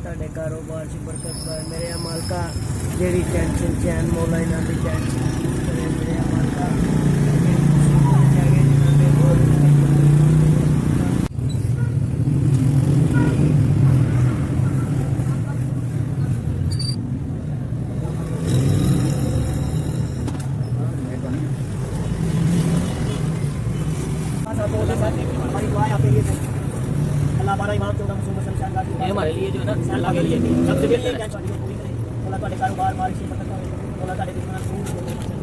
ਤੁਹਾਡੇ ਕਾਰੋਬਾਰ 'ਚ ਬਰਕਤ ਪਾਏ। ਮੇਰੇ ਮਾਲਕਾ ਜਿਹੜੀ ਟੈਨਸ਼ਨ ਚੈਨ ਮੌਲਾ ਇਹਨਾਂ ਦੀ ਟੈਨਸ਼ਨ ਦੂਰ ਕਰੇ। ਮੇਰੇ ਮਾਲਕਾ हमारी दुआएं आपके लिए अल्लाह हमारा इमाम 14 मुसलमान ये हमारे लिए जो है ना अल्लाह के लिए सबसे बेहतर है। अल्लाह तुम्हारे कारोबार मालिक से बरकत करे। अल्लाह तुम्हारे दुश्मन दूर करे।